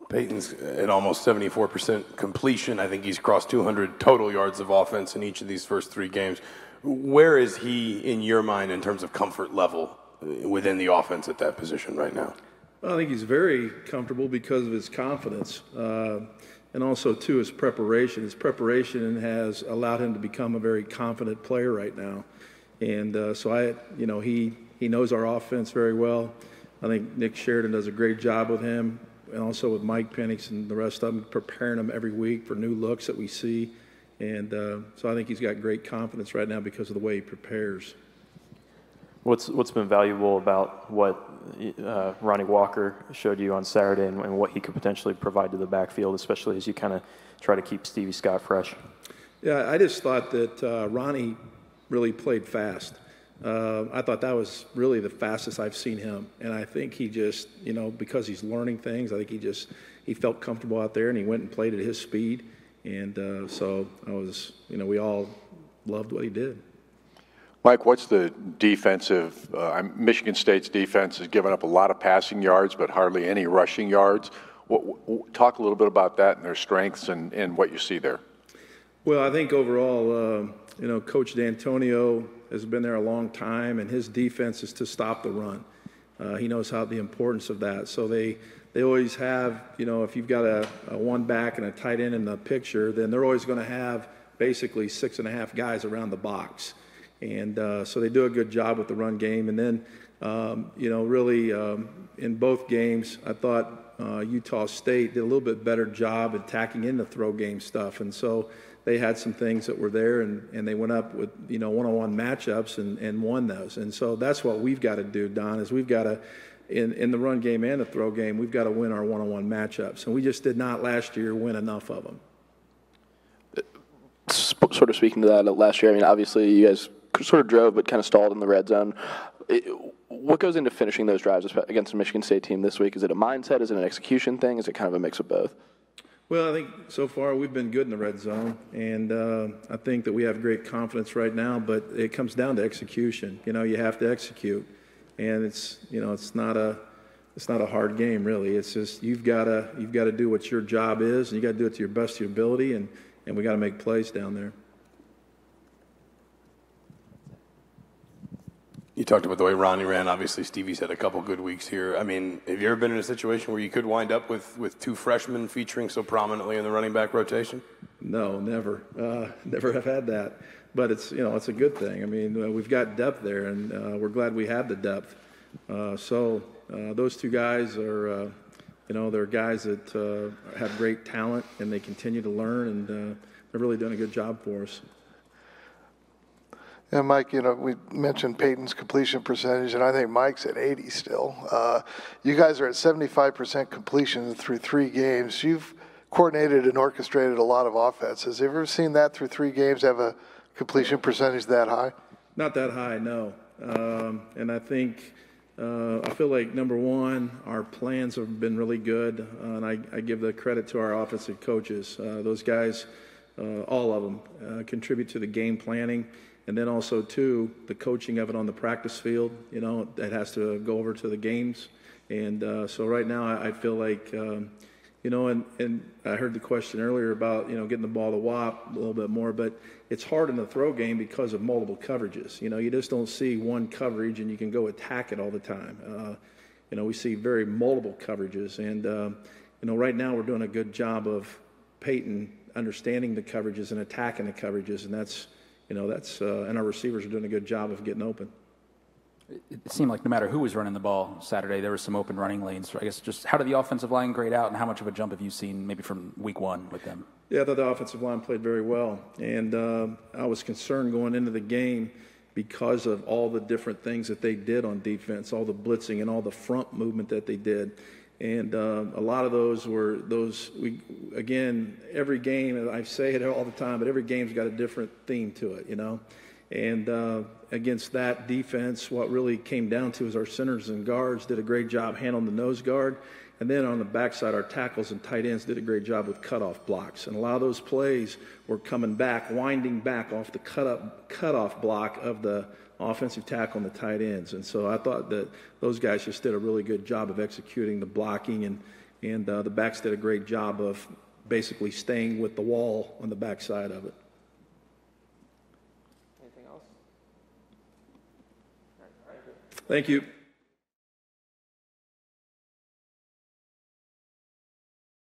Peyton's at almost 74% completion. I think he's crossed 200 total yards of offense in each of these first 3 games. Where is he in your mind in terms of comfort level within the offense at that position right now? Well, I think he's very comfortable because of his confidence, and also, too, his preparation. His preparation has allowed him to become a very confident player right now. And he knows our offense very well. I think Nick Sheridan does a great job with him, and also with Mike Penix and the rest of them, preparing them every week for new looks that we see. And so I think he's got great confidence right now because of the way he prepares. What's been valuable about what Ronnie Walker showed you on Saturday and what he could potentially provide to the backfield, especially as you kind of try to keep Stevie Scott fresh? Yeah, I just thought that Ronnie really played fast. I thought that was really the fastest I've seen him. And I think he just, because he's learning things, I think he felt comfortable out there and he went and played at his speed. And so we all loved what he did. Mike, what's the defensive? Michigan State's defense has given up a lot of passing yards, but hardly any rushing yards. Talk a little bit about that and their strengths and what you see there. Well, I think overall, Coach D'Antonio has been there a long time, and his defense is to stop the run. He knows the importance of that. So they always have, if you've got a one back and a tight end in the picture, then they're always going to have basically 6.5 guys around the box. And so they do a good job with the run game. And then, really in both games, I thought Utah State did a little bit better job attacking in the throw game stuff. And so they had some things that were there, and they went up with, one-on-one matchups and won those. And so that's what we've got to do, Don, is we've got to, in the run game and the throw game, we've got to win our one-on-one matchups. And we just did not last year win enough of them. Sort of speaking to that last year, I mean, obviously you guys sort of drove but kind of stalled in the red zone. What goes into finishing those drives against the Michigan State team this week? Is it a mindset? Is it an execution thing? Is it kind of a mix of both? Well, I think so far we've been good in the red zone, and I think that we have great confidence right now, but it comes down to execution. You have to execute, and it's not a hard game really. It's just you've got to do what your job is, and you got to do it to your best of your ability, and we got to make plays down there. You talked about the way Ronnie ran. Obviously, Stevie's had a couple good weeks here. I mean, have you ever been in a situation where you could wind up with 2 freshmen featuring so prominently in the running back rotation? No, never. Never have had that. But it's a good thing. I mean, we've got depth there, and we're glad we have the depth. So those 2 guys are, they're guys that have great talent, and they continue to learn, and they're really doing a good job for us. Yeah, Mike, we mentioned Peyton's completion percentage, and I think Mike's at 80 still. You guys are at 75% completion through 3 games. You've coordinated and orchestrated a lot of offenses. Have you ever seen that through 3 games have a completion percentage that high? Not that high, no. And I think I feel like, number one, our plans have been really good, and I give the credit to our offensive coaches. Those guys, all of them, contribute to the game planning. And then also, too, the coaching of it on the practice field, that has to go over to the games. And so right now I feel like, and I heard the question earlier about, getting the ball to Wap a little bit more, but it's hard in the throw game because of multiple coverages. You just don't see one coverage and you can go attack it all the time. We see very multiple coverages. And, right now we're doing a good job of Peyton understanding the coverages and attacking the coverages, and that's and our receivers are doing a good job of getting open. It seemed like no matter who was running the ball Saturday, there were some open running lanes. I guess just how did the offensive line grade out, and how much of a jump have you seen maybe from week 1 with them? Yeah, I thought the offensive line played very well. And I was concerned going into the game because of all the different things that they did on defense, all the blitzing and all the front movement that they did. And a lot of those were again, every game, I say it all the time, but every game's got a different theme to it, And against that defense, what really came down to is our centers and guards did a great job handling the nose guard. And then on the backside, our tackles and tight ends did a great job with cutoff blocks. And a lot of those plays were coming back, winding back off the cutoff block of the offensive tackle and the tight ends. And so I thought that those guys just did a really good job of executing the blocking. And And the backs did a great job of basically staying with the wall on the backside of it. Anything else? Thank you.